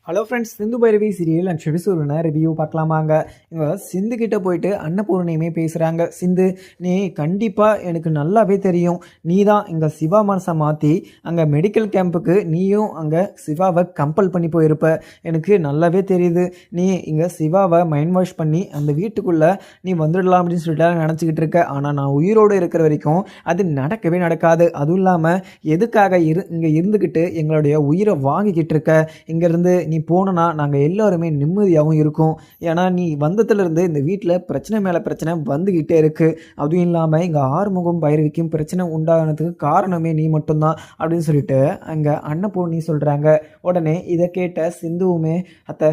Hello friends, Sindhu Bhairavi serial and எபிசோடுன review பார்க்கலாமாங்க. இவங்க சிந்து கிட்ட போயிட்டு அன்னபூர்ணியுமே பேசுகிறாங்க. சிந்து, நீ கண்டிப்பாக எனக்கு நல்லாவே தெரியும், நீ தான் இங்கே சிவா மனசை மாற்றி அங்கே மெடிக்கல் கேம்புக்கு நீயும் அங்கே சிவாவை கம்பல் பண்ணி போயிருப்ப. எனக்கு நல்லாவே தெரியுது, நீ இங்கே சிவாவை மைண்ட் வாஷ் பண்ணி அந்த வீட்டுக்குள்ளே நீ வந்துடலாம் அப்படின்னு சொல்லிட்டு நினச்சிக்கிட்டு இருக்க. ஆனால் நான் உயிரோடு இருக்கிற வரைக்கும் அது நடக்கவே நடக்காது. அதுவும் இல்லாமல் எதுக்காக இங்கே இருந்துக்கிட்டு எங்களுடைய உயிரை வாங்கிக்கிட்டு இருக்க? இங்கேருந்து நீ போனனா நாங்கள் எல்லாருமே நிம்மதியாகவும் இருக்கும். ஏன்னா நீ வந்ததுலேருந்து இந்த வீட்டில் பிரச்சனை மேலே பிரச்சனை வந்துக்கிட்டே இருக்குது. அதுவும் இல்லாமல் இங்கே ஆறுமுகம் பைரவிக்கும் பிரச்சனை உண்டானதுக்கு காரணமே நீ மட்டும்தான் அப்படின்னு சொல்லிட்டு அங்கே அன்னபூர்ணி சொல்கிறாங்க. உடனே இதை கேட்ட சிந்துவுமே, அத்தை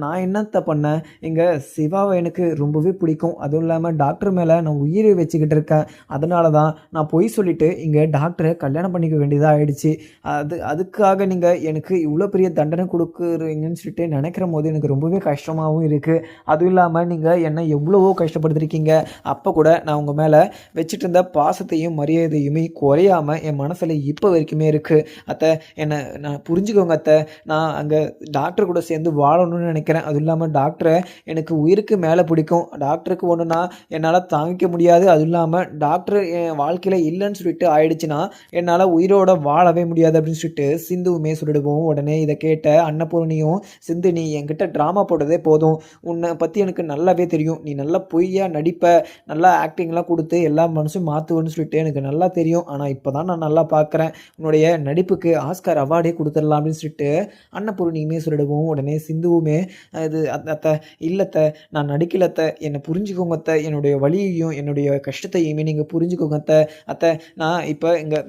நான் என்னத்தை பண்ணேன், இங்கே சிவாவை எனக்கு ரொம்பவே பிடிக்கும். அதுவும் இல்லாமல் டாக்டர் மேலே நான் உயிரை வச்சுக்கிட்டு இருக்கேன். அதனால தான் நான் பொய் சொல்லிவிட்டு இங்கே டாக்டரை கல்யாணம் பண்ணிக்க வேண்டியதாக ஆயிடுச்சு. அதுக்காக நீங்கள் எனக்கு இவ்வளோ பெரிய தண்டனை கொடுக்குறீங்கன்னு சொல்லிட்டு நினைக்கிற போது எனக்கு ரொம்பவே கஷ்டமாகவும் இருக்குது. அதுவும் இல்லாமல் நீங்கள் என்னை எவ்வளவோ கஷ்டப்படுத்திருக்கீங்க. அப்போ கூட நான் உங்கள் மேலே வச்சுட்டு இருந்த பாசத்தையும் மரியாதையுமே குறையாமல் என் மனசில் இப்போ வரைக்குமே இருக்குது. அத்தை, என்னை நான் புரிஞ்சுக்கோங்க அத்தை. நான் அங்கே டாக்டர் கூட சேர்ந்து வாழணும்னு நினைக்கிறேன். அதுவும் இல்லாமல் டாக்டரை எனக்கு உயிருக்கு மேலே பிடிக்கும். டாக்டருக்கு ஒன்றுனா என்னால் தாங்கிக்க முடியாது. அதுவும் இல்லாமல் டாக்டர் என் வாழ்க்கையில் இல்லைன்னு சொல்லிட்டு ஆயிடுச்சுன்னா என்னால் உயிரோட வாழவே முடியாது அப்படின்னு சொல்லிட்டு சிந்துவுமே சொல்லிடுவோம். உடனே இதை கேட்ட அன்னபூர்ணியும், சிந்து, நீ என்கிட்ட ட்ராமா போட்டதே போதும், உன்னை பற்றி எனக்கு நல்லாவே தெரியும், நீ நல்லா பொய்யா நடிப்ப, நல்லா ஆக்டிங்லாம் கொடுத்து எல்லா மனசும் மாற்றுவேன்னு சொல்லிட்டு எனக்கு நல்லா தெரியும். ஆனால் இப்போ தான் நான் நல்லா பார்க்குறேன், உன்னுடைய நடிப்புக்கு ஆஸ்கார் அவார்டே கொடுத்துடலாம் அப்படின்னு சொல்லிட்டு அன்னபூர்ணியுமே சொல்லிடுவோம். உடனே சிந்துவுமே, இது அத்தை இல்லத்தை, நான் நடிக்கலத்தை, என்னை புரிஞ்சுக்கோங்க அத்தை, என்னுடைய வலியையும் என்னுடைய கஷ்டத்தையுமே நீங்கள் புரிஞ்சுக்கோங்க அத்தை. நான் இப்போ இங்கே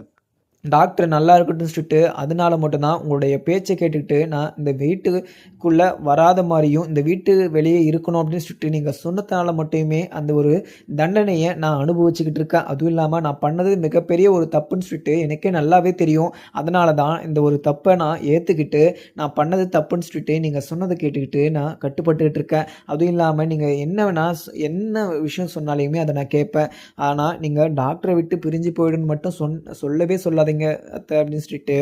டாக்டர் நல்லா இருக்கட்டும்னு சொல்லிட்டு அதனால மட்டும்தான் உங்களுடைய பேச்சை கேட்டுக்கிட்டு நான் இந்த வீட்டுக்குள்ளே வராத மாதிரியும் இந்த வீட்டு வெளியே இருக்கணும் அப்படின்னு சொல்லிட்டு நீங்கள் சொன்னதுனால மட்டுமே அந்த ஒரு தண்டனையை நான் அனுபவிச்சுக்கிட்டு இருக்கேன். அதுவும் இல்லாமல் நான் பண்ணது மிகப்பெரிய ஒரு தப்புன்னு சொல்லிட்டு எனக்கே நல்லாவே தெரியும். அதனால தான் இந்த ஒரு தப்பை நான் ஏற்றுக்கிட்டு நான் பண்ணது தப்புன்னு சொல்லிட்டு நீங்கள் சொன்னதை கேட்டுக்கிட்டு நான் கட்டுப்பட்டுக்கிட்டு இருக்கேன். அதுவும் இல்லாமல் நீங்கள் என்ன விஷயம் சொன்னாலையுமே அதை நான் கேட்பேன். ஆனால் நீங்கள் டாக்டரை விட்டு பிரிஞ்சு போயிடுன்னு மட்டும் சொல்லவே சொல்லாதீங்க அத்தை அப்படின்னு சொல்லிட்டு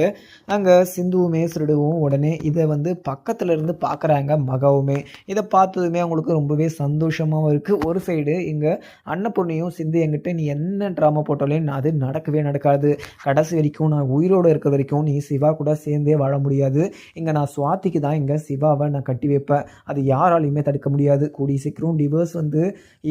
அங்கே சிந்துவுமே சொல்லிடுவோம். உடனே இதை பக்கத்தில் இருந்து பார்க்குறாங்க மகாவுமே. இதை பார்த்ததுமே அவங்களுக்கு ரொம்பவே சந்தோஷமாகவும் இருக்குது. ஒரு சைடு இங்கே அன்னபூர்ணியும், சிந்து என்கிட்ட நீ என்ன ட்ராமா போட்டாலும் அது நடக்கவே நடக்காது, கடைசி வரைக்கும் நான் உயிரோடு இருக்கிற வரைக்கும் நீ சிவா கூட சேர்ந்தே வாழ முடியாது, இங்கே நான் சுவாதிக்கு தான் இங்கே சிவாவை நான் கட்டி வைப்பேன், அது யாராலையுமே தடுக்க முடியாது. கூடிய சீக்கிரம் டிவோர்ஸ்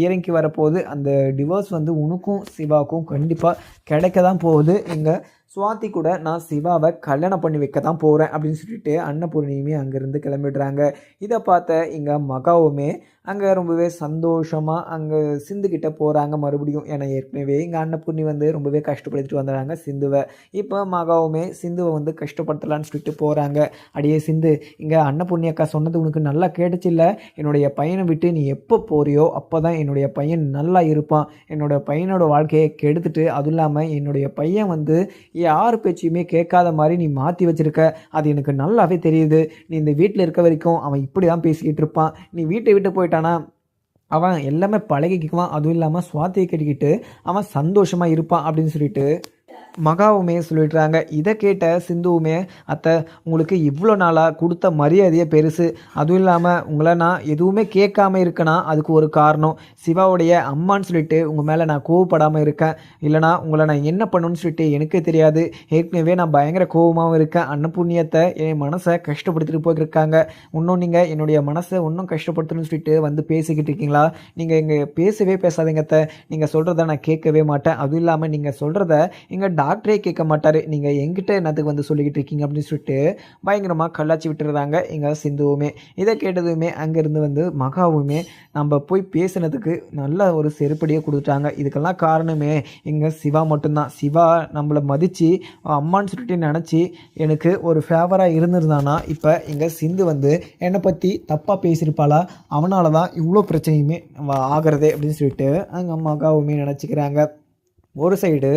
இறங்கி வரப்போகுது. அந்த டிவோர்ஸ் உனக்கும் சிவாவுக்கும் கண்டிப்பாக கிடைக்க தான் போகுது. இங்கே சுவாதி கூட நான் சிவாவை கல்யாணம் பண்ணி வைக்க தான் போகிறேன் அப்படின்னு சொல்லிட்டு அன்னபூர்ணியுமே அங்கேருந்து கிளம்பிடுறாங்க. இதை பார்த்த இங்கே மகாவுமே அங்கே ரொம்பவே சந்தோஷமாக அங்கே சிந்துக்கிட்ட போகிறாங்க மறுபடியும். ஏன்னா ஏற்கனவே இங்கே அன்னபூர்ணி ரொம்பவே கஷ்டப்படுத்திட்டு வந்துடுறாங்க சிந்துவை. இப்போ மகாவுமே சிந்துவை கஷ்டப்படுத்தலான்னு சொல்லிட்டு போகிறாங்க. அடியே சிந்து, இங்கே அன்னபூர்ணி அக்கா சொன்னது உனக்கு நல்லா கேட்டுச்சில்ல, என்னுடைய பையனை விட்டு நீ எப்போ போறியோ அப்போ தான் என்னுடைய பையன் நல்லா இருப்பான், என்னோட பையனோட வாழ்க்கையை கெடுத்துட்டு அதுவும் இல்லாமல் என்னுடைய பையன் யார் பேச்சையுமே கேட்காத மாதிரி நீ மாற்றி வச்சுருக்க, அது எனக்கு நல்லாவே தெரியுது. நீ இந்த வீட்டில் இருக்க வரைக்கும் அவன் இப்படி தான் பேசிக்கிட்டு இருப்பான், நீ வீட்டை விட்டு போயிட்டானா அவன் எல்லாமே பழகிக்குவான், அதுவும் இல்லாமல் சுவாத்தியை கட்டிக்கிட்டு அவன் சந்தோஷமாக இருப்பான் அப்படின்னு சொல்லிட்டு மகாவுமே சொல்லிடுறாங்க. இதை கேட்ட சிந்துவுமே, அத்தை, உங்களுக்கு இவ்வளோ நாளாக கொடுத்த மரியாதையே பெருசு, அதுவும் இல்லாமல் உங்களை நான் எதுவுமே கேட்காம இருக்கேனா அதுக்கு ஒரு காரணம், சிவாவுடைய அம்மான்னு சொல்லிட்டு உங்கள் மேலே நான் கோவப்படாமல் இருக்கேன், இல்லைனா உங்களை நான் என்ன பண்ணணும்னு சொல்லிட்டு எனக்கே தெரியாது. ஏற்கனவே நான் பயங்கர கோபமாகவும் இருக்கேன். அன்னபூர்ணியத்தை என் மனசை கஷ்டப்படுத்திட்டு போயிருக்காங்க, இன்னும் நீங்கள் என்னுடைய மனசை இன்னும் கஷ்டப்படுத்தணும்னு சொல்லிட்டு பேசிக்கிட்டு இருக்கீங்களா? நீங்கள் இங்கே பேசவே பேசாதீங்க அத்தை, நீங்கள் சொல்கிறத நான் கேட்கவே மாட்டேன். அதுவும் இல்லாமல் நீங்கள் சொல்கிறத இங்கே டாக்டரே கேட்க மாட்டார், நீங்கள் எங்கிட்ட என்னத்துக்கு சொல்லிக்கிட்டு இருக்கீங்க அப்படின்னு சொல்லிட்டு பயங்கரமாக கல்லாச்சி விட்டுறாங்க இங்கே சிந்துவுமே. இதை கேட்டதுமே அங்கேருந்து மகாவுமே நம்ம போய் பேசினதுக்கு நல்ல ஒரு செருப்படியை கொடுத்துட்டாங்க. இதுக்கெல்லாம் காரணமே இங்கே சிவா மட்டும்தான். சிவா நம்மளை மதித்து அம்மான்னு சொல்லிட்டு நினச்சி எனக்கு ஒரு ஃபேவராக இருந்திருந்தானா இப்போ இங்கே சிந்து என்னை பற்றி தப்பாக பேசியிருப்பாளா, அவனால தான் இவ்வளோ பிரச்சனையுமே ஆகிறதே அப்படின்னு சொல்லிட்டு அங்கே மகாவுமே நினச்சிக்கிறாங்க. ஒரு சைடு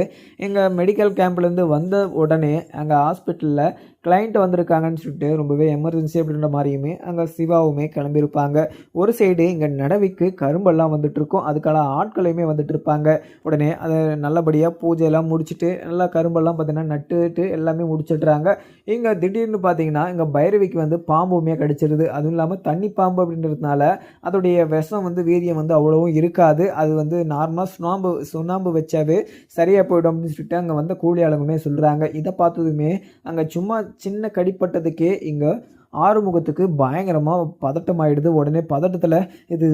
எங்கள் மெடிக்கல் கேம்ப்லேருந்து வந்த உடனே அங்கே ஹாஸ்பிட்டலில் கிளைண்ட் வந்திருக்காங்கன்னு சொல்லிட்டு ரொம்பவே எமர்ஜென்சி அப்படின்ற மாதிரியுமே அங்கே சிவாவுமே கிளம்பியிருப்பாங்க. ஒரு சைடு இங்கே நடவிக்கு கரும்பெல்லாம் வந்துட்டு இருக்கும். அதுக்கான ஆட்களையுமே வந்துட்டு இருப்பாங்க. உடனே அதை நல்லபடியாக பூஜையெல்லாம் முடிச்சுட்டு நல்லா கரும்பெல்லாம் பார்த்தீங்கன்னா நட்டுட்டு எல்லாமே முடிச்சிடுறாங்க. இங்கே திடீர்னு பார்த்தீங்கன்னா இங்கே பைரவிக்கு வந்து பாம்புமே கடிச்சிருது. அதுவும் இல்லாமல் தண்ணி பாம்பு அப்படின்றதுனால அதோடைய விஷம் வந்து வீரியம் வந்து அவ்வளவும் இருக்காது. அது வந்து நார்மலாக சுண்ணாம்பு வச்சாவே சரியாக போயிடும் அப்படின்னு சொல்லிட்டு அங்கே வந்த கூலி ஆளுங்களுமே சொல்கிறாங்க. இதை பார்த்ததுமே அங்கே சும்மா சின்ன கடிப்பட்டதுக்கே இங்கே ஆறுமுகத்துக்கு பயங்கரமாக பதட்டமாயிடுது. உடனே பதட்டத்தில் இது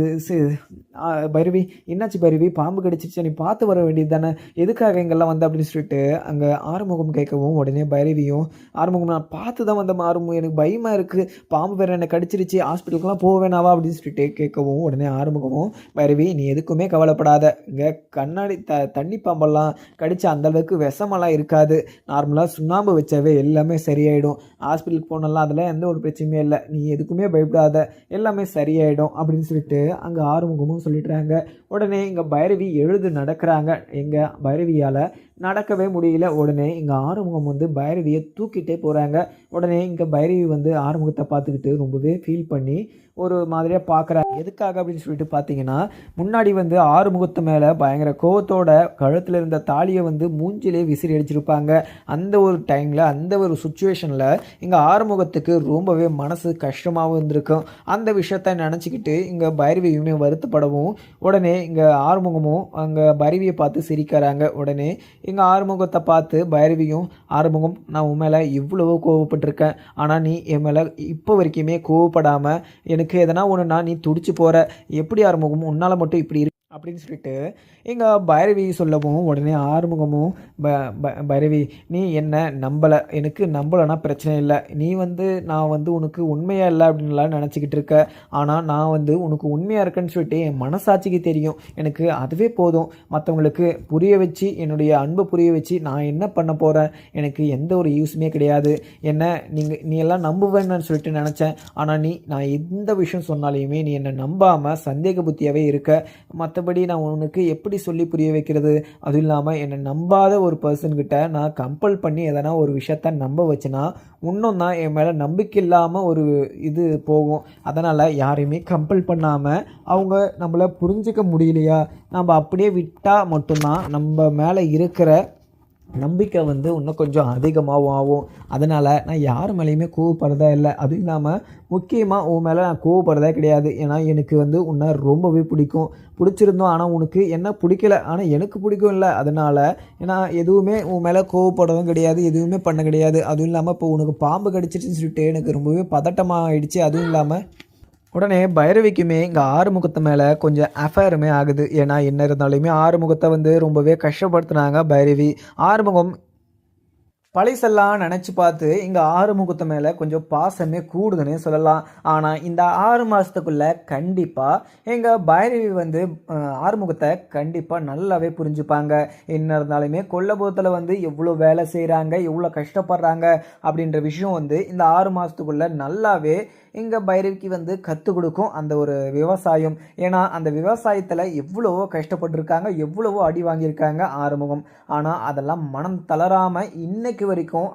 பைரவி என்னாச்சு பைரவி, பாம்பு கடிச்சிருச்சு, நீ பார்த்து வர வேண்டியது தானே, எதுக்காக இங்கெல்லாம் வந்த அப்படின்னு சொல்லிட்டு அங்கே ஆறுமுகம் கேட்கவும் உடனே பைரவியும் ஆறுமுகம் நான் பார்த்து தான் வந்த ஆறுமுகம், எனக்கு பயமாக இருக்குது, பாம்பு வேறு என்னை கடிச்சிருச்சு, ஹாஸ்பிட்டலுக்குலாம் போக வேணாவா அப்படின்னு சொல்லிட்டு கேட்கவும் உடனே ஆறுமுகமும் பைரவி நீ எதுக்குமே கவலைப்படாத, இங்கே கண்ணாடி தண்ணி பாம்பெல்லாம் கடிச்ச அந்தளவுக்கு விஷமெல்லாம் இருக்காது, நார்மலாக சுண்ணாம்பு வச்சாவே எல்லாமே சரியாயிடும், ஹாஸ்பிட்டலுக்கு போனாலாம் அதில் எந்த ஒரு பிரச்சனையுமே இல்லை, நீ எதுக்குமே பயப்படாத, எல்லாமே சரியாயிடும் அப்படின்னு சொல்லிட்டு அங்கே ஆறுமுகமும் சொல்லிடுறாங்க. உடனே இங்கே பைரவி எழுது நடக்கிறாங்க. எங்கள் பைரவியால் நடக்கவே முடியல. உடனே இங்கே ஆறுமுகம் வந்து பைரவியை தூக்கிட்டே போகிறாங்க. உடனே இங்கே பைரவி வந்து ஆறுமுகத்தை பார்த்துக்கிட்டு ரொம்பவே ஃபீல் பண்ணி ஒரு மாதிரியாக பார்க்குறாங்க. எதுக்காக அப்படின்னு சொல்லிட்டு பார்த்தீங்கன்னா முன்னாடி வந்து ஆறுமுகத்து மேலே பயங்கர கோவத்தோட கழுத்தில் இருந்த தாலியை வந்து மூஞ்சிலே விசிறி அடிச்சிருப்பாங்க. அந்த ஒரு டைமில் அந்த ஒரு சுச்சுவேஷனில் இங்கே ஆறுமுகத்துக்கு ரொம்பவே மனசு கஷ்டமாகவும் இருந்திருக்கும். அந்த விஷயத்த நினச்சிக்கிட்டு இங்கே பைரவியுமே வருத்தப்படவும் உடனே இங்கே ஆறுமுகமும் அங்கே பைரவியை பார்த்து சிரிக்கிறாங்க. உடனே இங்கே ஆறுமுகத்தை பார்த்து பைரவியும் ஆறுமுகம் நான் உன் மேலே இவ்வளவோ கோவப்பட்டிருக்கேன், ஆனால் நீ என் மேலே இப்போ வரைக்குமே கோவப்படாமல் எனக்கு எதனா ஒன்றுனா நீ துடிச்சு போகிற, எப்படி ஆறுமுகமும் உன்னால் மட்டும் இப்படி அப்படின்னு சொல்லிட்டு இங்கே பைரவி சொல்லவும் உடனே ஆறுமுகமும் பைரவி நீ என்ன நம்பலை, எனக்கு நம்பலைன்னா பிரச்சனை இல்லை, நீ வந்து நான் வந்து உனக்கு உண்மையாக இல்லை அப்படின்லாம் நினச்சிக்கிட்டு இருக்க, ஆனால் நான் வந்து உனக்கு உண்மையாக இருக்கேன்னு சொல்லிட்டு என் மனசாட்சிக்கு தெரியும், எனக்கு அதுவே போதும், மற்றவங்களுக்கு புரிய வச்சு என்னுடைய அன்பை புரிய வச்சு நான் என்ன பண்ண போகிறேன், எனக்கு எந்த ஒரு யூஸுமே கிடையாது, என்ன நீ எல்லாம் நம்புவேன்னு சொல்லிட்டு நினச்சேன், ஆனால் நான் எந்த விஷயம் சொன்னாலையுமே நீ என்னை நம்பாமல் சந்தேக புத்தியாகவே இருக்க, மற்றபடி நான் உனக்கு எப்படி சொல்லி புரிய வைக்கிறது, அதுவும் இல்லாமல் என்னை நம்பாத ஒரு பர்சன்கிட்ட நான் கம்பல் பண்ணி எதனா ஒரு விஷயத்த நம்ப வச்சுனா இன்னும் தான் என் மேலே நம்பிக்கை இல்லாமல் ஒரு இது போகும், அதனால் யாரையுமே கம்பல் பண்ணாமல் அவங்க நம்மளை புரிஞ்சிக்க முடியலையா, நம்ம அப்படியே விட்டால் மட்டும்தான் நம்ம மேலே இருக்கிற நம்பிக்கை வந்து இன்னும் கொஞ்சம் அதிகமாகவும் ஆகும், அதனால் நான் யார் மேலேயுமே கோவப்படுறதா இல்லை, அதுவும் இல்லாமல் முக்கியமாக உன் மேலே நான் கோவப்படுறதே கிடையாது, ஏன்னா எனக்கு வந்து உன்னை ரொம்பவே பிடிச்சிருந்தோம், ஆனால் உனக்கு என்ன பிடிக்கல, ஆனால் எனக்கு பிடிக்கும் இல்லை, அதனால் ஏன்னா எதுவுமே உன் மேலே கோவப்படவும் கிடையாது, எதுவுமே பண்ண கிடையாது, அதுவும் இல்லாமல் இப்போ உனக்கு பாம்பு கடிச்சிட்டுன்னு சொல்லிட்டு எனக்கு ரொம்பவே பதட்டமாக ஆயிடுச்சு, அதுவும் இல்லாமல் உடனே பைரவிக்குமே இங்கே ஆறுமுகத்து மேலே கொஞ்சம் அஃபேருமே ஆகுது, ஏன்னா என்ன இருந்தாலுமே ஆறுமுகத்தை வந்து ரொம்பவே கஷ்டப்படுத்துனாங்க பைரவி. ஆறுமுகம் பழசெல்லாம் நினச்சி பார்த்து இங்கே ஆறுமுகத்து மேலே கொஞ்சம் பாசமே கூடுதுன்னு சொல்லலாம். ஆனால் இந்த 6 மாதத்துக்குள்ளே கண்டிப்பாக எங்கள் பைரவி வந்து ஆறுமுகத்தை கண்டிப்பாக நல்லாவே புரிஞ்சுப்பாங்க. என்ன இருந்தாலுமே கொல்லபுரத்தில் வந்து எவ்வளோ வேலை செய்கிறாங்க, எவ்வளோ கஷ்டப்படுறாங்க அப்படின்ற விஷயம் வந்து இந்த 6 மாதத்துக்குள்ளே நல்லாவே இங்கே பைரவிக்கு வந்து கற்றுக் கொடுக்கும் அந்த ஒரு விவசாயம். ஏன்னா அந்த விவசாயத்தில் எவ்வளவோ கஷ்டப்பட்டுருக்காங்க, எவ்வளவோ அடி வாங்கியிருக்காங்க ஆறுமுகம். ஆனால் அதெல்லாம் மனம் தளராமல் இன்னைக்கு வரைக்கும்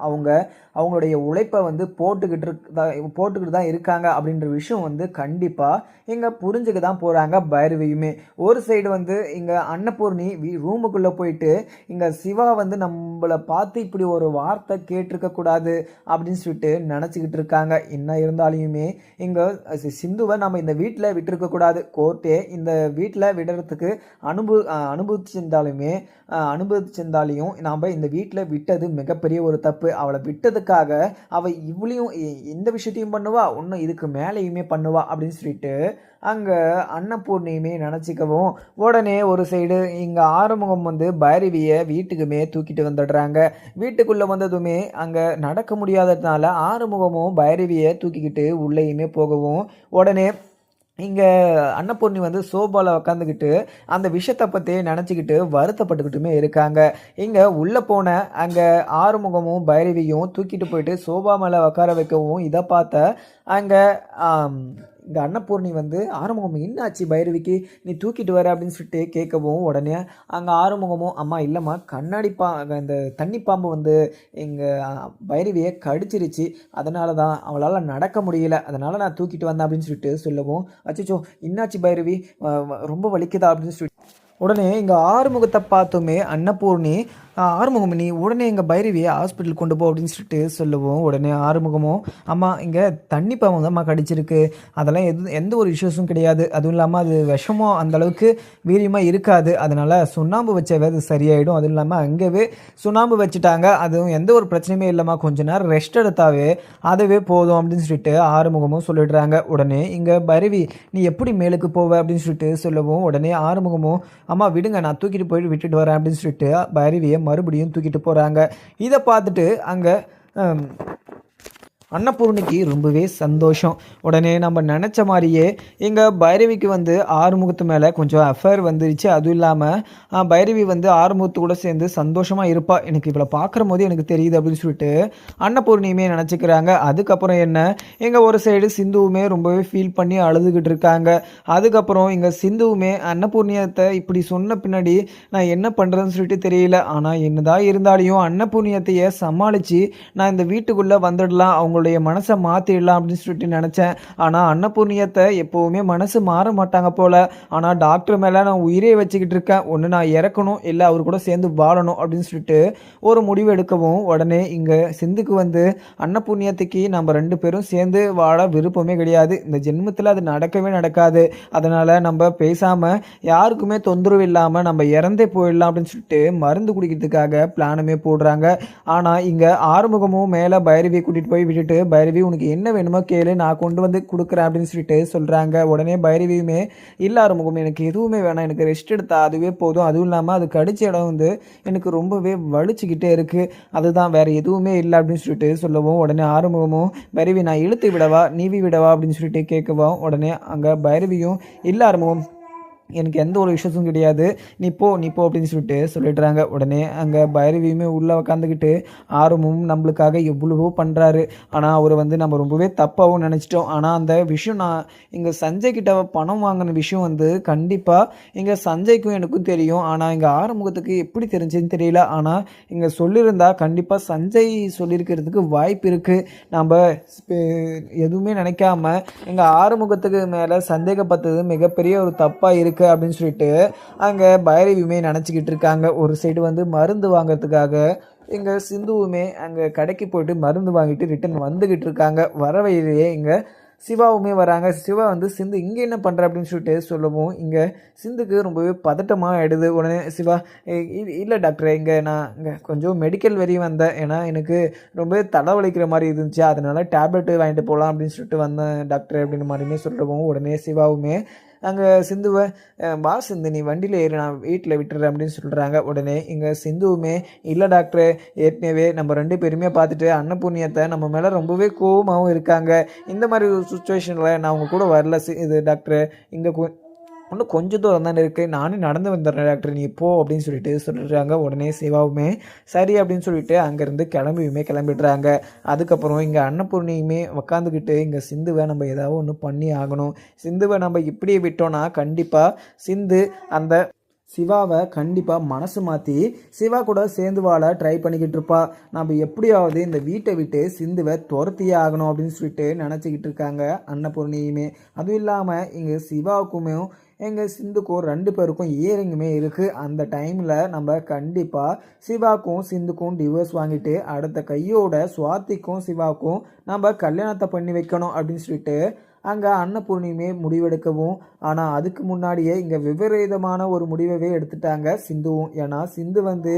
அவங்களுடைய உழைப்பை வந்து போட்டுக்கிட்டு தான் இருக்காங்க அப்படின்ற விஷயம் வந்து கண்டிப்பாக இங்கே புரிஞ்சுக்க தான் போகிறாங்க பைரவியுமே. ஒரு சைடு வந்து இங்கே அன்னபூர்ணி ரூமுக்குள்ளே போயிட்டு இங்கே சிவா வந்து நம்மளை பார்த்து இப்படி ஒரு வார்த்தை கேட்டிருக்கக்கூடாது அப்படின்னு சொல்லிட்டு நினச்சிக்கிட்டு இருக்காங்க. என்ன இருந்தாலுமே இங்கே சிந்துவை நம்ம இந்த வீட்டில் விட்டுருக்கக்கூடாது, கோர்ட்டே இந்த வீட்டில் விடுறதுக்கு அனுபவிச்சிருந்தாலையும் நாம் இந்த வீட்டில் விட்டது மிகப்பெரிய ஒரு தப்பு. அவளை விட்டதுக்காக அவள் இவ்வளையும் எந்த விஷயத்தையும் பண்ணுவா, இன்னும் இதுக்கு மேலேயுமே பண்ணுவா அப்படின்னு சொல்லிட்டு அங்கே அன்னபூர்ணியுமே நினச்சிக்கவும் உடனே ஒரு சைடு இங்கே ஆறுமுகம் வந்து பைரவியை வீட்டுக்குமே தூக்கிட்டு வந்துடுறாங்க. வீட்டுக்குள்ளே வந்ததுமே அங்கே நடக்க முடியாததுனால ஆறுமுகமும் பைரவியை தூக்கிக்கிட்டு உள்ளேயுமே போகவும் உடனே இங்கே அன்னபூர்ணி வந்து சோபாவில் உட்காந்துக்கிட்டு அந்த விஷயத்தை பற்றி நினச்சிக்கிட்டு வருத்தப்பட்டுக்கிட்டுமே இருக்காங்க. இங்கே உள்ளே போன அங்கே ஆறுமுகமும் பைரவியும் தூக்கிட்டு போயிட்டு சோபா மேலே உட்கார வைக்கவும் இதை பார்த்த அங்கே இங்கே அன்னபூர்ணி வந்து ஆறுமுகம் என்னாச்சு பைரவிக்கு நீ தூக்கிட்டு வர அப்படின்னு சொல்லிட்டு கேட்கவும் உடனே அங்கே ஆறுமுகமும் அம்மா இல்லைம்மா கண்ணாடி இந்த தண்ணி பாம்பு வந்து எங்கள் பைரவியை கடிச்சிருச்சு அதனால தான் அவளால் நடக்க முடியல அதனால் நான் தூக்கிட்டு வந்தேன் அப்படின்னு சொல்லிட்டு சொல்லவும் அச்சோ இன்னாச்சு பைரவி ரொம்ப வலிக்குதா அப்படின்னு சொல்லிட்டு உடனே இங்கே ஆறுமுகத்தை பார்த்துமே அன்னபூர்ணி ஆறுமுகம் நீ உடனே எங்கள் பைரவியை ஹாஸ்பிட்டல் கொண்டு போ அப்படின்னு சொல்லிட்டு சொல்லுவோம். உடனே ஆறுமுகமும் அம்மா இங்கே தண்ணி பாவம் தான் அம்மா கடிச்சிருக்கு அதெல்லாம் எந்த ஒரு இஷ்யூஸும் கிடையாது அதுவும் இல்லாமல் அது விஷமும் அந்தளவுக்கு வீரியமாக இருக்காது அதனால் சுண்ணாம்பு வச்சவே அது சரியாயிடும் அதுவும் இல்லாமல் அங்கேவே சுண்ணாம்பு வச்சுட்டாங்க அதுவும் எந்த ஒரு பிரச்சனையுமே இல்லைம்மா கொஞ்ச நேரம் ரெஸ்ட் எடுத்தாவே அதுவே போதும் அப்படின்னு சொல்லிட்டு ஆறுமுகமும் சொல்லிடுறாங்க. உடனே இங்கே பைரவி நீ எப்படி மேலுக்கு போவ அப்படின்னு சொல்லிட்டு சொல்லவும் உடனே ஆறுமுகமும் அம்மா விடுங்க நான் தூக்கிட்டு போயிட்டு விட்டுட்டு வரேன் அப்படின்னு சொல்லிட்டு பைரவியை மறுபடியும் தூக்கிட்டு போகிறாங்க. இதை பார்த்துட்டு அங்கே அன்னபூர்ணிக்கு ரொம்பவே சந்தோஷம். உடனே நம்ம நினச்ச மாதிரியே எங்கள் பைரவிக்கு வந்து ஆறுமுகத்து மேலே கொஞ்சம் அஃபேர் வந்துருச்சு அதுவும் இல்லாமல் பைரவி வந்து ஆறுமுகத்து கூட சேர்ந்து சந்தோஷமாக இருப்பா எனக்கு இவளை பார்க்குற போது எனக்கு தெரியுது அப்படின்னு சொல்லிட்டு அன்னபூர்ணியுமே நினச்சிக்கிறாங்க. அதுக்கப்புறம் என்ன எங்கள் ஒரு சைடு சிந்துவுமே ரொம்பவே ஃபீல் பண்ணி அழுதுகிட்டு இருக்காங்க. அதுக்கப்புறம் இங்கே சிந்துவுமே அன்னபூர்ணியத்தை இப்படி சொன்ன பின்னாடி நான் என்ன பண்ணுறதுன்னு சொல்லிட்டு தெரியல ஆனால் என்னதான் இருந்தாலையும் அன்னபூர்ணியத்தையே சமாளித்து நான் இந்த வீட்டுக்குள்ளே வந்துடலாம் அவங்களுடைய மனசை மாற்றிடலாம் அப்படின்னு சொல்லிட்டு நினச்சேன். ஆனால் அன்னபூர்ணியத்தை எப்போவுமே மனசு மாற மாட்டாங்க போல். ஆனால் டாக்டர் மேலே நான் உயிரே வச்சுக்கிட்டு இருக்கேன் ஒன்று நான் இறக்கணும் இல்லை அவர் கூட சேர்ந்து வாழணும் அப்படின்னு சொல்லிட்டு ஒரு முடிவு எடுக்கவும் உடனே இங்கே சிந்துக்கு வந்து அன்னபூர்ணியத்துக்கு நம்ம 2 பேரும் சேர்ந்து வாழ விருப்பமே கிடையாது இந்த ஜென்மத்தில் அது நடக்கவே நடக்காது அதனால் நம்ம பேசாமல் யாருக்குமே தொந்தரவு இல்லாமல் நம்ம இறந்தே போயிடலாம் அப்படின்னு சொல்லிட்டு மருந்து குடிக்கிறதுக்காக பிளானுமே போடுறாங்க. ஆனால் இங்கே ஆறுமுகமும் மேலே பைரவியை கூட்டிகிட்டு போய் விட்டுட்டு பைரவி உனக்கு என்ன வேணுமோ கேளு நான் கொண்டு வந்து கொடுக்குறேன் அப்படின்னு சொல்லிட்டு சொல்கிறாங்க. உடனே பைரவியுமே இல்லை ஆறுமுகம் எனக்கு எதுவுமே வேணாம் எனக்கு ரெஸ்ட் எடுத்தா அதுவே போதும் அதுவும் இல்லாமல் அது கடிச்ச இடம் வந்து எனக்கு ரொம்பவே வலிச்சுக்கிட்டே இருக்குது அதுதான் வேறு எதுவுமே இல்லை அப்படின்னு சொல்லிட்டு சொல்லவும் உடனே ஆறுமுகமும் பைரவி நான் இழுத்து விடவா நீவி விடவா அப்படின்னு சொல்லிட்டு கேட்கவும் உடனே அங்கே பைரவியும் இல்லை ஆறுமுகம் எனக்கு எந்த ஒரு விஷயத்தும் கிடையாது நீ போ அப்படின்னு சொல்லிட்டு சொல்லிடுறாங்க. உடனே அங்கே பைரவியுமே உள்ளே உக்காந்துக்கிட்டு ஆர்வமும் நம்மளுக்காக எவ்வளவோ பண்ணுறாரு ஆனால் அவர் வந்து நம்ம ரொம்பவே தப்பாகவும் நினச்சிட்டோம். ஆனால் அந்த விஷயம் நான் இங்கே சஞ்சய் கிட்ட பணம் வாங்கின விஷயம் வந்து கண்டிப்பாக இங்கே சஞ்சய்க்கும் எனக்கும் தெரியும் ஆனால் இங்கே ஆறுமுகத்துக்கு எப்படி தெரிஞ்சுன்னு தெரியல. ஆனால் இங்கே சொல்லியிருந்தா கண்டிப்பாக சஞ்சய் சொல்லியிருக்கிறதுக்கு வாய்ப்பு இருக்குது. நம்ம எதுவுமே நினைக்காம எங்கள் ஆறுமுகத்துக்கு மேலே சந்தேகப்பட்டது மிகப்பெரிய ஒரு தப்பாக இருக்குது அப்படின்னு சொல்லிட்டு அங்கே பைரவியுமே நினச்சிக்கிட்டு இருக்காங்க. ஒரு சைடு வந்து மருந்து வாங்கிறதுக்காக எங்கள் சிந்துவுமே அங்கே கடைக்கு போயிட்டு மருந்து வாங்கிட்டு ரிட்டன் வந்துக்கிட்டு இருக்காங்க. வர வழியிலேயே இங்கே சிவாவுமே வராங்க. சிவா வந்து சிந்து இங்கே என்ன பண்ணுற அப்படின்னு சொல்லிட்டு சொல்லவும் இங்கே சிந்துக்கு ரொம்பவே பதட்டமாக ஆகிடுது. உடனே சிவா இல்லை டாக்டர் நான் இங்கே கொஞ்சம் மெடிக்கல் வரையும் வந்தேன் ஏன்னா எனக்கு ரொம்ப தலைவலிக்கிற மாதிரி இருந்துச்சு அதனால டேப்லெட்டு வாங்கிட்டு போகலாம் அப்படின்னு சொல்லிட்டு வந்தேன் டாக்டர் அப்படின்னு மாதிரியுமே சொல்லிடுவோம். உடனே சிவாவுமே அங்கே சிந்துவை வா சிந்து நீ வண்டியில் ஏறி நான் வீட்டில் விட்டுறேன் அப்படின்னு சொல்கிறாங்க. உடனே இங்கே சிந்துவுமே இல்லை டாக்டர் ஏற்கனவே நம்ம 2 பேருமே பார்த்துட்டு அன்னபூர்ணியத்தை நம்ம மேலே ரொம்பவே கோபமாகவும் இருக்காங்க இந்த மாதிரி ஒரு சுச்சுவேஷனில் நான் அவங்க கூட வரல இது டாக்டர் இங்கே இன்னும் கொஞ்சம் தூரம் தானே இருக்குது நானே நடந்து வந்துடுறேன் டாக்டர் நீ போ அப்படின்னு சொல்லிட்டு சொல்லிடுறாங்க. உடனே சிவாவுமே சரி அப்படின்னு சொல்லிட்டு அங்கேருந்து கிளம்பிடுறாங்க. அதுக்கப்புறம் இங்கே அன்னபூர்ணியுமே உக்காந்துக்கிட்டு இங்கே சிந்துவை நம்ம ஏதாவது ஒன்று பண்ணி ஆகணும் சிந்துவை நம்ம இப்படியே விட்டோன்னா கண்டிப்பாக சிந்து அந்த சிவாவை கண்டிப்பாக மனசு மாற்றி சிவா கூட சேர்ந்து வாழ ட்ரை பண்ணிக்கிட்டு இருப்பா. நம்ம எப்படியாவது இந்த வீட்டை விட்டு சிந்துவை துரத்தியே ஆகணும் அப்படின்னு சொல்லிட்டு நினச்சிக்கிட்டு இருக்காங்க அன்னபூர்ணியுமே. அதுவும் இல்லாமல் இங்கே சிவாவுக்குமே எங்கள் சிந்துக்கும் 2 பேருக்கும் இயரிங்குமே இருக்குது. அந்த டைமில் நம்ம கண்டிப்பாக சிவாக்கும் சிந்துக்கும் டிவோர்ஸ் வாங்கிட்டு அடுத்த கையோட சுவாதிக்கும் சிவாவுக்கும் நம்ம கல்யாணத்தை பண்ணி வைக்கணும் அப்படின்னு சொல்லிட்டு அங்கே அன்னபூர்ணியுமே முடிவெடுக்கவும் ஆனால் அதுக்கு முன்னாடியே இங்கே விபரீதமான ஒரு முடிவவே எடுத்துட்டாங்க சிந்துவும். ஏன்னா சிந்து வந்து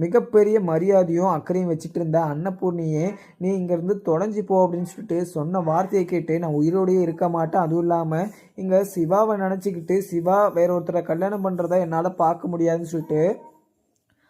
மிகப்பெரிய மரியாதையும் அக்கறையும் வச்சுட்டு இருந்த அன்னபூர்ணியே நீ இங்கேருந்து தொலைஞ்சி போ அப்படின்னு சொல்லிட்டு சொன்ன வார்த்தையை கேட்டு நான் உயிரோடையே இருக்க மாட்டேன் அதுவும் இல்லாமல் இங்கே சிவாவை நினச்சிக்கிட்டு சிவா வேற ஒருத்தரை கல்யாணம் பண்ணுறத என்னால் பார்க்க முடியாதுன்னு சொல்லிட்டு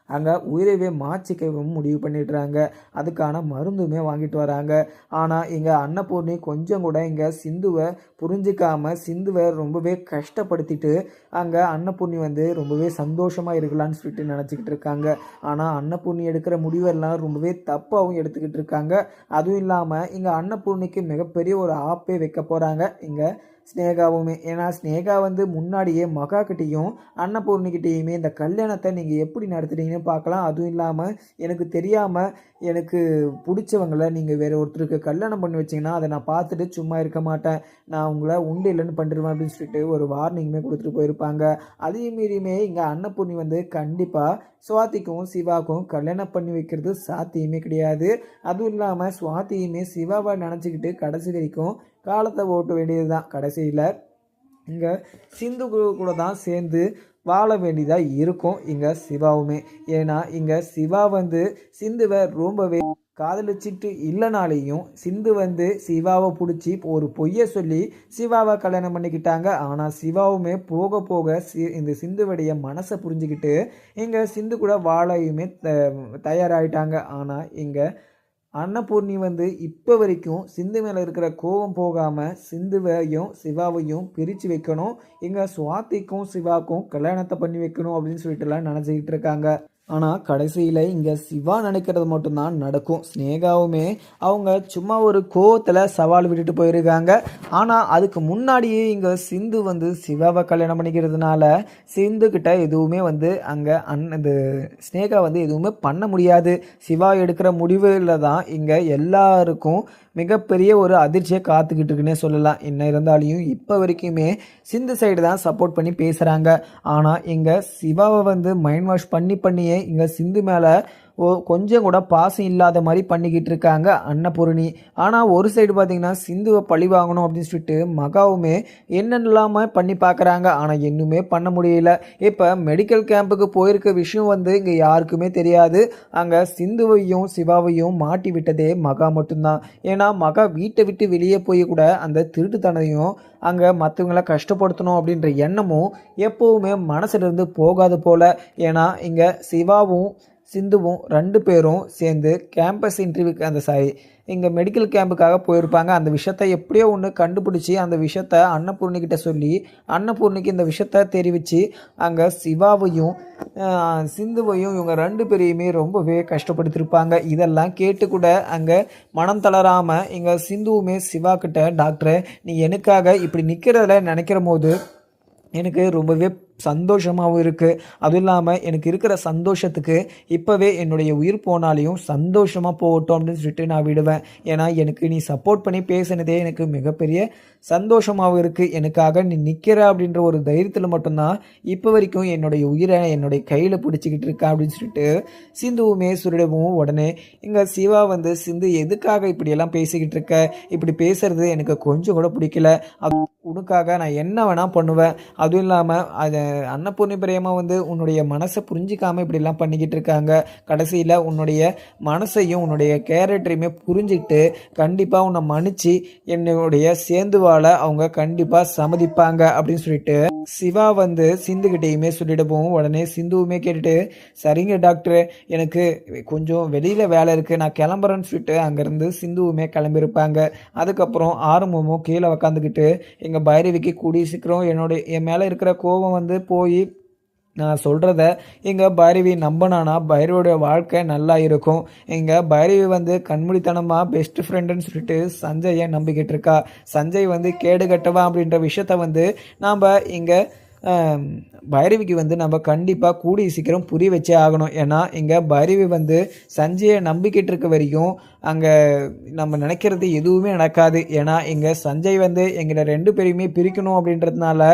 அங்கே உயிரவே மாற்றிக்கவும் முடிவு பண்ணிடுறாங்க. அதுக்கான மருந்துமே வாங்கிட்டு வராங்க. ஆனால் இங்கே அன்னபூர்ணி கொஞ்சம் கூட இங்கே சிந்துவை புரிஞ்சிக்காமல் சிந்துவை ரொம்பவே கஷ்டப்படுத்திட்டு அங்கே அன்னபூர்ணி வந்து ரொம்பவே சந்தோஷமாக இருக்கலான்னு சொல்லிட்டு நினச்சிக்கிட்டு இருக்காங்க. ஆனால் அன்னபூர்ணி எடுக்கிற முடிவெல்லாம் ரொம்பவே தப்பாகவும் எடுத்துக்கிட்டு இருக்காங்க. அதுவும் இல்லாமல் இங்கே அன்னபூர்ணிக்கு மிகப்பெரிய ஒரு ஆப்பே வைக்க போகிறாங்க இங்கே ஸ்னேகாவுமே. ஏன்னா ஸ்னேகா வந்து முன்னாடியே மகா கிட்டேயும் அன்னபூர்ணிக்கிட்டேயுமே இந்த கல்யாணத்தை நீங்கள் எப்படி நடத்துறீங்கன்னு பார்க்கலாம், அதுவும் இல்லாமல் எனக்கு தெரியாமல் எனக்கு பிடிச்சவங்கள நீங்கள் வேறு ஒருத்தருக்கு கல்யாணம் பண்ணி வச்சிங்கன்னா அதை நான் பார்த்துட்டு சும்மா இருக்க மாட்டேன், நான் உங்களை உண்டு இல்லைன்னு பண்ணிடுவேன் அப்படின்னு சொல்லிட்டு ஒரு வார்னிங்குமே கொடுத்துட்டு போயிருப்பாங்க. அதையும் மீறியுமே இங்கே அன்னபூர்ணி வந்து கண்டிப்பாக சுவாதிக்கும் சிவாவுக்கும் கல்யாணம் பண்ணி வைக்கிறது சாத்தியமே கிடையாது. அதுவும் இல்லாமல் சுவாதியுமே சிவாவை நினச்சிக்கிட்டு கடைசி வரைக்கும் காலத்தை ஓட்ட வேண்டியது தான். கடைசியில் இங்கே சிந்து கூட தான் சேர்ந்து வாழ வேண்டியதாக இருக்கும் இங்கே சிவாவுமே. ஏன்னா இங்கே சிவா வந்து சிந்துவை ரொம்பவே காதலிச்சிட்டு இல்லைனாலேயும் சிந்து வந்து சிவாவை பிடிச்சி ஒரு பொய்யை சொல்லி சிவாவை கல்யாணம் பண்ணிக்கிட்டாங்க. ஆனால் சிவாவுமே போக போக இந்த சிந்துவுடைய மனசை புரிஞ்சுக்கிட்டு இங்கே சிந்து கூட வாழையுமே தயாராகிட்டாங்க. ஆனால் இங்கே அன்னபூர்ணி வந்து இப்போ வரைக்கும் சிந்து மேலே இருக்கிற கோபம் போகாமல் சிந்துவையும் சிவாவையும் பிரித்து வைக்கணும், இங்கே சுவாதிக்கும் சிவாவுக்கும் கல்யாணத்தை பண்ணி வைக்கணும் அப்படின்னு சொல்லிட்டுலாம் நினச்சிக்கிட்டு இருக்காங்க. ஆனால் கடைசியில் இங்கே சிவா நினைக்கிறது மட்டும்தான் நடக்கும். ஸ்னேகாவுமே அவங்க சும்மா ஒரு கோவத்தில் சவால் விட்டுட்டு போயிருக்காங்க. ஆனால் அதுக்கு முன்னாடியே இங்கே சிந்து வந்து சிவாவை கல்யாணம் பண்ணிக்கிறதுனால சிந்துக்கிட்ட எதுவுமே வந்து அங்கே இது ஸ்னேகா வந்து எதுவுமே பண்ண முடியாது. சிவா எடுக்கிற முடிவில் தான் இங்கே எல்லாருக்கும் மிகப்பெரிய ஒரு அதிர்ச்சியை காத்துக்கிட்டு இருக்குன்னே சொல்லலாம். என்ன இருந்தாலையும் இப்போ வரைக்குமே சிந்து சைடு தான் சப்போர்ட் பண்ணி பேசுகிறாங்க. ஆனால் இங்கே சிவாவை வந்து மைண்ட் வாஷ் பண்ணியே இங்கே சிந்து மேலே கொஞ்சம் கூட பாசம் இல்லாத மாதிரி பண்ணிக்கிட்டு இருக்காங்க அன்னபூர்ணி. ஆனால் ஒரு சைடு பார்த்தீங்கன்னா சிந்துவை பழி வாங்கணும் அப்படின்னு சொல்லிட்டு மகாவுமே என்னென்னலாமே பண்ணி பார்க்குறாங்க. ஆனால் இன்னுமே பண்ண முடியல. இப்போ மெடிக்கல் கேம்புக்கு போயிருக்க விஷயம் வந்து இங்கே யாருக்குமே தெரியாது. அங்கே சிந்துவையும் சிவாவையும் மாட்டி விட்டதே மகா மட்டும்தான். ஏன்னா மகா வீட்டை விட்டு வெளியே போய் கூட அந்த திருட்டுத்தனையும் அங்கே மற்றவங்கள கஷ்டப்படுத்தணும் அப்படின்ற எண்ணமும் எப்போவுமே மனசுலேருந்து போகாது போல். ஏன்னா இங்கே சிவாவும் சிந்துவும் 2 பேரும் சேர்ந்து கேம்பஸ் இன்டர்வியூக்கு இங்கே மெடிக்கல் கேம்புக்காக போயிருப்பாங்க. அந்த விஷயத்தை எப்படியோ ஒன்று கண்டுபிடிச்சி அந்த விஷயத்த அன்னபூர்ணிக்கிட்ட சொல்லி அன்னபூர்ணிக்கு இந்த விஷயத்த தெரிவித்து அங்கே சிவாவையும் சிந்துவையும் இவங்க 2 பேரையுமே ரொம்பவே கஷ்டப்படுத்திருப்பாங்க. இதெல்லாம் கேட்டு கூட அங்கே மனம் தளராமல் இங்கே சிந்துவுமே சிவா கிட்ட, டாக்டர் நீ எனக்காக இப்படி நிற்கிறத நினைக்கிற போது எனக்கு ரொம்பவே சந்தோஷமாகவும் இருக்குது. அதுவும் இல்லாமல் எனக்கு இருக்கிற சந்தோஷத்துக்கு இப்போவே என்னுடைய உயிர் போனாலையும் சந்தோஷமாக போகட்டும் அப்படின்னு சொல்லிட்டு நான் விடுவேன். ஏன்னா எனக்கு நீ சப்போர்ட் பண்ணி பேசினதே எனக்கு மிகப்பெரிய சந்தோஷமாகவும் இருக்குது. எனக்காக நீ நிற்கிற அப்படின்ற ஒரு தைரியத்தில் மட்டும்தான் இப்போ வரைக்கும் என்னுடைய உயிரை என்னுடைய கையில் பிடிச்சிக்கிட்டு இருக்கேன் அப்படின்னு சொல்லிட்டு சிந்துவுமே சுரிடவும். உடனே இங்கே சிவா வந்து சிந்து எதுக்காக இப்படியெல்லாம் பேசிக்கிட்டு இருக்க, இப்படி பேசுறது எனக்கு கொஞ்சம் கூட பிடிக்கல, உனக்காக நான் என்ன வேணால் பண்ணுவேன். அதுவும் இல்லாமல் அதை அன்னபூர்ணி பிரேமா வந்து உன்னுடைய மனசை புரிஞ்சிக்காமல் இப்படிலாம் பண்ணிக்கிட்டு இருக்காங்க. கடைசியில் உன்னுடைய மனசையும் உன்னுடைய கேரக்டரையுமே புரிஞ்சுக்கிட்டு கண்டிப்பாக உன்னை மன்னிச்சு என்னுடைய சேர்ந்து வாழ அவங்க கண்டிப்பாக சம்மதிப்பாங்க அப்படின்னு சொல்லிட்டு சிவா வந்து சிந்துக்கிட்டேயுமே சொல்லிடுவோம். உடனே சிந்துவுமே கேட்டுட்டு சரிங்க டாக்டர் எனக்கு கொஞ்சம் வெளியில் வேலை இருக்குது நான் கிளம்புறேன்னு சொல்லிட்டு அங்கேருந்து சிந்துவுமே கிளம்பியிருப்பாங்க. அதுக்கப்புறம் ஆரம்பமும் கீழே உக்காந்துக்கிட்டு எங்கள் பைரவிக்கு கூடிய சீக்கிரம் என் மேலே இருக்கிற கோபம் வந்து போய் நான் சொல்கிறத எங்கள் பைரவி நம்பினானா பைரவியோட வாழ்க்கை நல்லா இருக்கும். எங்கள் பைரவி வந்து கண்மூடித்தனமாக பெஸ்ட் ஃப்ரெண்டுன்னு சொல்லிட்டு சஞ்சயை நம்பிக்கிட்டு இருக்கா. சஞ்சய் வந்து கேடு கட்டவா அப்படின்ற விஷயத்த வந்து நாம் இங்கே பைரவிக்கு வந்து நம்ம கண்டிப்பாக கூடிய சீக்கிரம் புரிய வச்சே ஆகணும். ஏன்னா இங்கே பைரவி வந்து சஞ்சயை நம்பிக்கிட்டு இருக்க வரைக்கும் அங்கே நம்ம நினைக்கிறது எதுவுமே நடக்காது. ஏன்னா இங்கே சஞ்சய் வந்து எங்களை 2 பேரையுமே பிரிக்கணும் அப்படின்றதுனால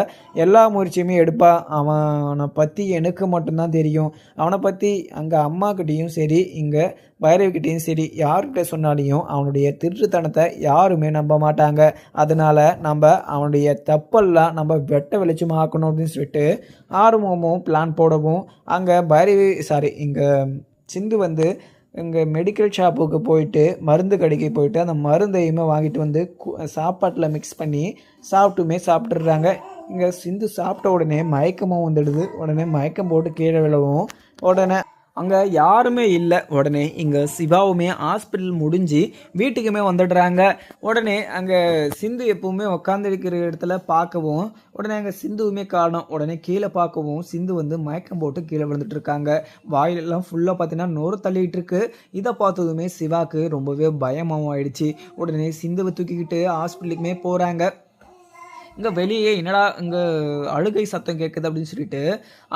எல்லா முயற்சியுமே எடுப்பான். அவனை பற்றி எனக்கு மட்டும்தான் தெரியும். அவனை பற்றி அங்கே அம்மாக்கிட்டேயும் சரி இங்கே பைரவிக்கிட்டேயும் சரி யார்கிட்ட சொன்னாலையும் அவனுடைய திருட்டுத்தனத்தை யாருமே நம்ப மாட்டாங்க. அதனால் நம்ம அவனுடைய தப்பெல்லாம் நம்ம வெட்ட வெளிச்சமாக்கணும் அப்படின்னு சொல்லிட்டு ஆறுமுகமும் பிளான் போடவும் அங்கே இங்கே சிந்து வந்து இங்கே மெடிக்கல் ஷாப்புக்கு போயிட்டு மருந்து கடைக்கு போயிட்டு அந்த மருந்தையுமே வாங்கிட்டு வந்து சாப்பாட்டில் மிக்ஸ் பண்ணி சாப்பிட்டுடுறாங்க. இங்கே சிந்து சாப்பிட்ட உடனே மயக்கமும் வந்துடுது. உடனே மயக்கம் போட்டு கீழே விழவும் உடனே அங்கே யாருமே இல்லை. உடனே இங்கே சிவாவுமே ஹாஸ்பிட்டல் முடிஞ்சு வீட்டுக்குமே வந்துடுறாங்க. உடனே அங்கே சிந்து எப்பவுமே உட்காந்துருக்கிற இடத்துல பார்க்கவும் உடனே அங்கே சிந்துவுமே காரணம். உடனே கீழே பார்க்கவும் சிந்து வந்து மயக்கம் போட்டு கீழே விழுந்துட்டு இருக்காங்க. வாயிலெல்லாம் ஃபுல்லாக பார்த்தீங்கன்னா நொறு தள்ளிட்டு இருக்கு. இதை பார்த்ததுமே சிவாக்கு ரொம்பவே பயமாகவும் ஆயிடுச்சு. உடனே சிந்துவை தூக்கிக்கிட்டு ஹாஸ்பிட்டலுக்குமே போகிறாங்க. இங்கே வெளியே என்னடா இங்கே அழுகை சத்தம் கேட்குது அப்படின்னு சொல்லிட்டு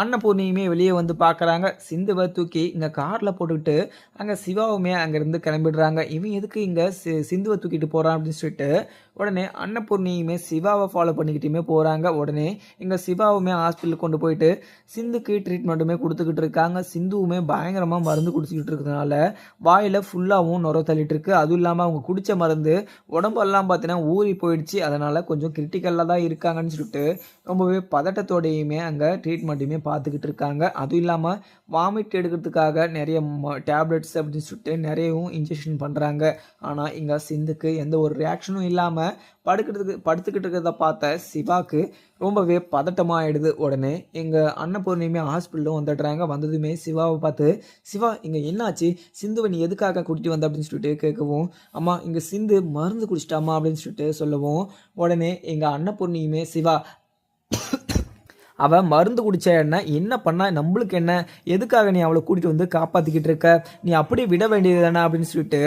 அன்னபூர்ணியுமே வெளியே வந்து பார்க்குறாங்க. சிந்துவை தூக்கி இங்கே காரில் போட்டுக்கிட்டு அங்கே சிவாவுமே அங்கேருந்து கிளம்பிடுறாங்க. இவன் எதுக்கு இங்கே சிந்துவை தூக்கிட்டு போகிறான் அப்படின்னு சொல்லிட்டு உடனே அன்னபூர்ணியுமே சிவாவை ஃபாலோ பண்ணிக்கிட்டுமே போகிறாங்க. உடனே இங்கே சிவாவுமே ஹாஸ்பிட்டலுக்கு கொண்டு போயிட்டு சிந்துக்கு ட்ரீட்மெண்ட்டுமே கொடுத்துக்கிட்டு இருக்காங்க. சிந்துவுமே பயங்கரமாக மருந்து குடிச்சிக்கிட்டு இருக்கிறதுனால வாயில் ஃபுல்லாகவும் நுர தள்ளிட்டு இருக்கு. அதுவும் இல்லாமல் அவங்க குடித்த மருந்து உடம்பெல்லாம் பார்த்தீங்கன்னா ஊறி போயிடுச்சு. அதனால் கொஞ்சம் கிரிட்டிக்கலாக தான் இருக்காங்கன்னு சொல்லிட்டு ரொம்பவே பதட்டத்தோடையுமே அங்கே ட்ரீட்மெண்ட்டுமே பார்த்துக்கிட்டு இருக்காங்க. அதுவும் இல்லாமல் வாமிட் எடுக்கிறதுக்காக நிறைய டேப்லெட்ஸ் அப்படின்னு சொல்லிட்டு நிறையவும் இன்ஜெக்ஷன் பண்ணுறாங்க. ஆனால் இங்கே சிந்துக்கு எந்த ஒரு ரியாக்ஷனும் இல்லாமல் படுத்துக்கிட்டு இருக்கிறத பார்த்த சிவாக்கு ரொம்பவே பதட்டமாகிடுது. உடனே எங்கள் அன்னபூர்ணியுமே ஹாஸ்பிட்டலும் வந்துடுறாங்க. வந்ததுமே சிவாவை பார்த்து, சிவா இங்கே என்னாச்சு, சிந்துவை நீ எதுக்காக கூட்டிகிட்டு வந்த அப்படின்னு சொல்லிட்டு கேட்கவும், அம்மா இங்கே சிந்து மருந்து குடிச்சிட்டாமா அப்படின்னு சொல்லிட்டு சொல்லவும், உடனே எங்கள் அன்னபூர்ணியுமே சிவா அவள் மருந்து குடிச்ச என்ன பண்ணா நம்மளுக்கு என்ன, எதுக்காக நீ அவளை கூட்டிகிட்டு வந்து காப்பாற்றிக்கிட்டு இருக்க, நீ அப்படியே விட வேண்டியது தானே அப்படின்னு சொல்லிட்டு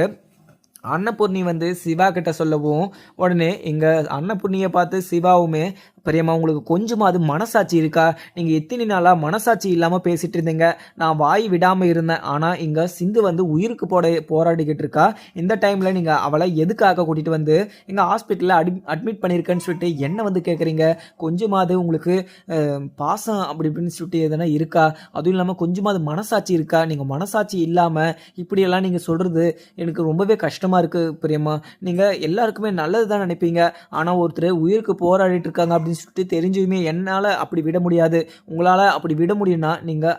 அன்னபூர்ணி வந்து சிவா கிட்ட சொல்லவும், உடனே எங்கள் அன்னபூர்ணியை பார்த்து சிவாவுமே, பெரியம்மா உங்களுக்கு கொஞ்சமாவது மனசாட்சி இருக்கா, நீங்கள் எத்தனை நாளாக மனசாட்சி இல்லாமல் பேசிகிட்டு இருந்தீங்க, நான் வாய் விடாமல் இருந்தேன், ஆனால் இங்கே சிந்து வந்து உயிருக்கு போராடிக்கிட்டு இருக்கா, இந்த டைமில் நீங்கள் அவளை எதுக்காக கூட்டிகிட்டு வந்து எங்கள் ஹாஸ்பிட்டலில் அட்மிட் பண்ணியிருக்கேன்னு சொல்லிட்டு என்ன வந்து கேட்குறீங்க, கொஞ்சமாவது உங்களுக்கு பாசம் அப்படி இப்படின்னு சொல்லிட்டு எதனா இருக்கா, அதுவும் இல்லாமல் கொஞ்சமாவது மனசாட்சி இருக்கா, நீங்கள் மனசாட்சி இல்லாமல் இப்படியெல்லாம் நீங்கள் சொல்கிறது எனக்கு ரொம்பவே கஷ்டமாக இருக்குது பெரியம்மா, நீங்கள் எல்லாருக்குமே நல்லது தான் நினைப்பீங்க, ஆனால் ஒருத்தர் உயிருக்கு போராடிட்டு இருக்காங்க அப்படின்னு சொல்லிட்டு தெரிஞ்சுமே என்னால் அப்படி விட முடியாது, உங்களால் அப்படி விட முடியும்னா நீங்கள்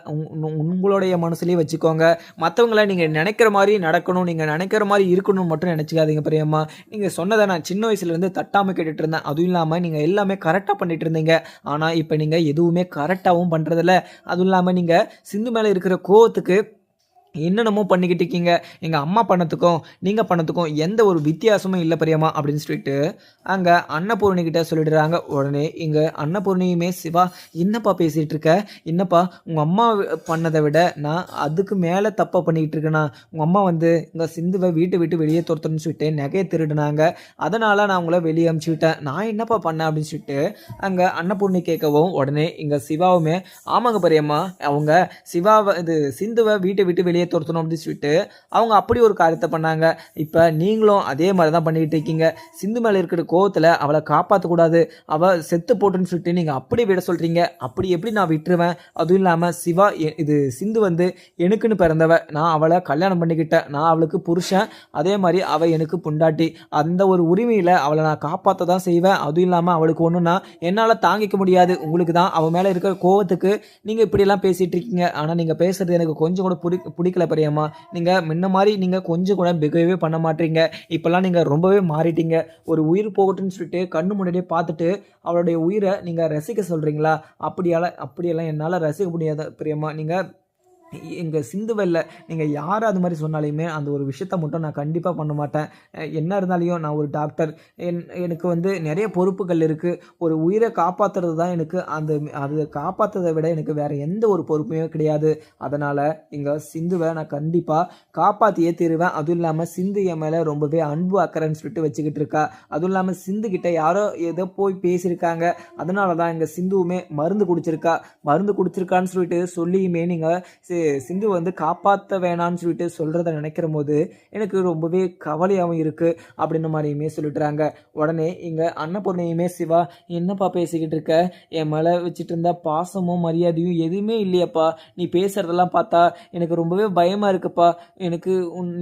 உங்களுடைய மனசுலேயே வச்சுக்கோங்க, மற்றவங்கள நீங்கள் நினைக்கிற மாதிரி நடக்கணும், நீங்கள் நினைக்கிற மாதிரி இருக்கணும்னு மட்டும் நினச்சிக்காதீங்க பெரியம்மா, நீங்கள் சொன்னதை நான் சின்ன வயசுலேருந்து தட்டாமல் கேட்டுட்டு இருந்தேன், அதுவும் இல்லாமல் நீங்கள் எல்லாமே கரெக்டாக பண்ணிட்டு இருந்தீங்க, ஆனால் இப்போ நீங்கள் எதுவுமே கரெக்டாகவும் பண்ணுறதில்ல, அதுவும் இல்லாமல் நீங்கள் சிந்து மேலே இருக்கிற கோவத்துக்கு என்னென்னமோ பண்ணிக்கிட்டு இருக்கீங்க, எங்கள் அம்மா பண்ணத்துக்கும் நீங்கள் பண்ணத்துக்கும் எந்த ஒரு வித்தியாசமும் இல்லை பெரியம்மா அப்படின்னு சொல்லிட்டு அங்கே அன்னபூர்ணி கிட்ட சொல்லிடுறாங்க. உடனே இங்கே அன்னபூர்ணியுமே சிவா என்னப்பா பேசிகிட்டு இருக்க, என்னப்பா உங்கள் அம்மா பண்ணதை விட நான் அதுக்கு மேலே தப்பாக பண்ணிக்கிட்டு இருக்கேனா, உங்கள் அம்மா வந்து இங்கே சிந்துவை வீட்டை விட்டு வெளியே துரத்தணும்னு சொல்லிட்டு நகையை திருடினாங்க, அதனால் நான் உங்களை வெளியே அமுச்சு விட்டேன், நான் என்னப்பா பண்ணேன் அப்படின்னு சொல்லிட்டு அங்கே அன்னபூர்ணி கேட்கவும், உடனே இங்கே சிவாவுமே ஆமாங்க பெரியம்மா, அவங்க சிவாவை இது சிந்துவை வீட்டை விட்டு வெளியே துரத்தணும் அப்படின்னு சொல்லிட்டு அவங்க அப்படி ஒரு காரியத்தை பண்ணாங்க, இப்போ நீங்களும் அதே மாதிரி தான் பண்ணிக்கிட்டு இருக்கீங்க, சிந்து மேலே இருக்கிற கோவத்தில் அவளை காப்பாற்றக்கூடாது, அவள் செத்து போட்டுன்னு சொல்லிட்டு நீங்கள் அப்படி விட சொல்கிறீங்க, அப்படி எப்படி நான் விட்டுருவேன், அதுவும் இல்லாமல் சிவா இது சிந்து வந்து எனக்குன்னு பிறந்தவ, நான் அவளை கல்யாணம் பண்ணிக்கிட்டேன், நான் அவளுக்கு புருஷன், அதே மாதிரி அவள் எனக்கு பொண்டாட்டி, அந்த ஒரு உரிமையில் அவளை நான் காப்பாற்ற தான் செய்வேன், அதுவும் இல்லாமல் அவளுக்கு ஒன்றுனா என்னால் தாங்கிக்க முடியாது, உங்களுக்கு தான் அவள் மேலே இருக்கிற கோவத்துக்கு நீங்கள் இப்படியெல்லாம் பேசிகிட்டு இருக்கீங்க, ஆனால் நீங்கள் பேசுகிறது எனக்கு கொஞ்சம் கூட பிடிக்கல பெரியம்மா, நீங்கள் முன்ன மாதிரி நீங்கள் கொஞ்சம் கூட பிகேவே பண்ண மாட்டீங்க, இப்போல்லாம் நீங்கள் ரொம்பவே மாறிட்டீங்க, ஒரு உயிர் போகட்டும்னு சொல்லிட்டு கண்ணு முன்னாடியே பார்த்துட்டு அவளுடைய உயிரை நீங்கள் ரசிக்க சொல்கிறீங்களா, அப்படியெல்லாம் என்னால் ரசிக்க முடியாது பெரியம்மா, நீங்கள் எங்கள் சிந்துவல்ல நீங்கள் யார் அது மாதிரி சொன்னாலையுமே அந்த ஒரு விஷயத்த மட்டும் நான் கண்டிப்பாக பண்ண மாட்டேன், என்ன இருந்தாலையும் நான் ஒரு டாக்டர், எனக்கு வந்து நிறைய பொறுப்புகள் இருக்குது, ஒரு உயிரை காப்பாற்றுறது தான் எனக்கு அது காப்பாற்றுறதை விட எனக்கு வேறு எந்த ஒரு பொறுப்புமே கிடையாது, அதனால் எங்கள் சிந்துவை நான் கண்டிப்பாக காப்பாற்றியே தருவேன், அதுவும் இல்லாமல் சிந்து என் மேலே ரொம்பவே அன்பு அக்கறைன்னு சொல்லிட்டு வச்சுக்கிட்டு இருக்கா, அதுவும் இல்லாமல் சிந்துக்கிட்ட யாரோ ஏதோ போய் பேசியிருக்காங்க, அதனால தான் எங்கள் சிந்துவுமே மருந்து குடிச்சிருக்கான்னு சொல்லிட்டு சொல்லியுமே நீங்கள் சிந்து வந்து காப்பாற்ற வேணான்னு சொல்லிட்டு சொல்கிறத நினைக்கிற போது எனக்கு ரொம்பவே கவலையாகவும் இருக்குது அப்படின்ற மாதிரியுமே சொல்லிட்டுறாங்க. உடனே இங்கே அன்னபூர்ணியுமே சிவா என்னப்பா பேசிக்கிட்டு இருக்க, என் மேலே வச்சுட்டு இருந்தா பாசமும் மரியாதையும் எதுவுமே இல்லையாப்பா, நீ பேசுகிறதெல்லாம் பார்த்தா எனக்கு ரொம்பவே பயமாக இருக்குப்பா, எனக்கு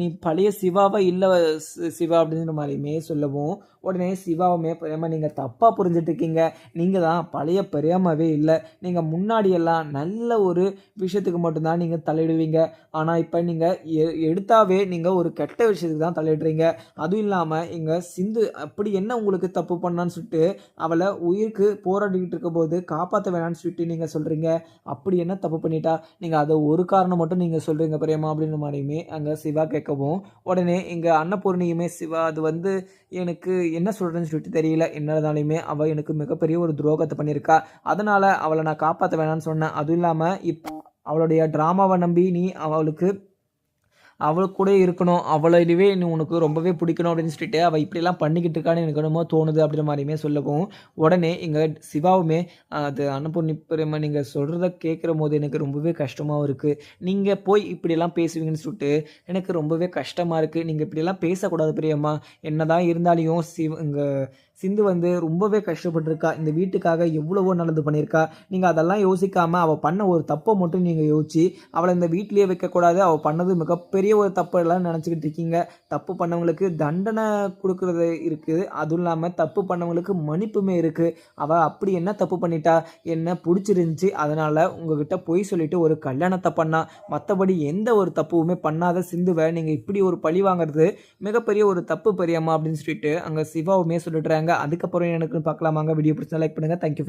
நீ பழைய சிவாவா இல்லை சிவா அப்படின்ற மாதிரியுமே சொல்லவும், உடனே சிவாவுமே பெரியம்மா நீங்கள் தப்பாக புரிஞ்சுட்டு இருக்கீங்க, நீங்கள் தான் பழைய பெரியம்மாவே இல்லை, நீங்கள் முன்னாடியெல்லாம் நல்ல ஒரு விஷயத்துக்கு மட்டும்தான் நீங்கள் தலையிடுவீங்க, ஆனால் இப்போ நீங்கள் எடுத்தாவே நீங்கள் ஒரு கெட்ட விஷயத்துக்கு தான் தலையிடுறீங்க, அதுவும் இல்லாமல் இங்கே சிந்து அப்படி என்ன உங்களுக்கு தப்பு பண்ணான்னு சொல்லிட்டு அவளை உயிருக்கு போராடிக்கிட்டு இருக்கும் போது காப்பாற்ற வேணான்னு சொல்லிட்டு நீங்கள் சொல்கிறீங்க, அப்படி என்ன தப்பு பண்ணிட்டா, நீங்கள் அதை ஒரு காரணம் மட்டும் நீங்கள் சொல்கிறீங்க பெரியம்மா அப்படின்ற மாதிரியுமே அங்கே சிவா கேட்கவும், உடனே இங்கே அன்னபூர்ணியுமே சிவா அது வந்து எனக்கு என்ன சொல்கிறேன்னு சொல்லிட்டு தெரியல, என்னதாலுமே அவள் எனக்கு மிகப்பெரிய ஒரு துரோகத்தை பண்ணியிருக்கா, அதனால் அவளை நான் காப்பாற்ற வேணான்னு சொன்னேன், அதுவும் இல்லாமல் இப்போ அவளுடைய ட்ராமாவை நம்பி நீ அவளுக்கு அவள் கூட இருக்கணும், அவளையவே நீ உனக்கு ரொம்பவே பிடிக்கணும் அப்படின்னு சொல்லிட்டு அவள் இப்படிலாம் பண்ணிக்கிட்டு இருக்கான்னு எனக்கு என்னமோ தோணுது அப்படின்ற மாதிரியுமே சொல்லவும், உடனே எங்கள் சிவாவுமே அது அன்னபூர்ணி பிரேமா நீங்கள் சொல்கிறத கேட்குற போது எனக்கு ரொம்பவே கஷ்டமாகவும் இருக்குது. நீங்கள் போய் இப்படியெல்லாம் பேசுவீங்கன்னு சொல்லிட்டு எனக்கு ரொம்பவே கஷ்டமாக இருக்குது. நீங்கள் இப்படியெல்லாம் பேசக்கூடாது பிரியம்மா. என்னதான் இருந்தாலும் இங்க சிந்து வந்து ரொம்பவே கஷ்டப்பட்டுருக்கா. இந்த வீட்டுக்காக எவ்வளவோ நல்லது பண்ணியிருக்கா. நீங்கள் அதெல்லாம் யோசிக்காமல் அவள் பண்ண ஒரு தப்பை மட்டும் நீங்கள் யோசிச்சு அவளை இந்த வீட்டிலேயே வைக்கக்கூடாது. அவள் பண்ணது மிகப்பெரிய ஒரு தப்பு எல்லாம் நினச்சிக்கிட்டு இருக்கீங்க. தப்பு பண்ணவங்களுக்கு தண்டனை கொடுக்குறது இருக்குது. அதுவும் இல்லாமல் தப்பு பண்ணவங்களுக்கு மன்னிப்புமே இருக்குது. அவள் அப்படி என்ன தப்பு பண்ணிட்டா? என்ன பிடிச்சிருந்துச்சி, அதனால் உங்ககிட்ட பொய் சொல்லிட்டு ஒரு கல்யாணத்தை பண்ணா. மற்றபடி எந்த ஒரு தப்புமே பண்ணாத சிந்துவை நீங்கள் இப்படி ஒரு பழி வாங்குறது மிகப்பெரிய ஒரு தப்பு பெரியம்மா அப்படின்னு சொல்லிட்டு அங்கே சிவாவுமே சொல்லிடுறாங்க. அதுக்கப்புறம் எனக்கு பார்க்கலாமாங்க. வீடியோ பிடிச்சா லைக் பண்ணுங்கள். தேங்க்யூ.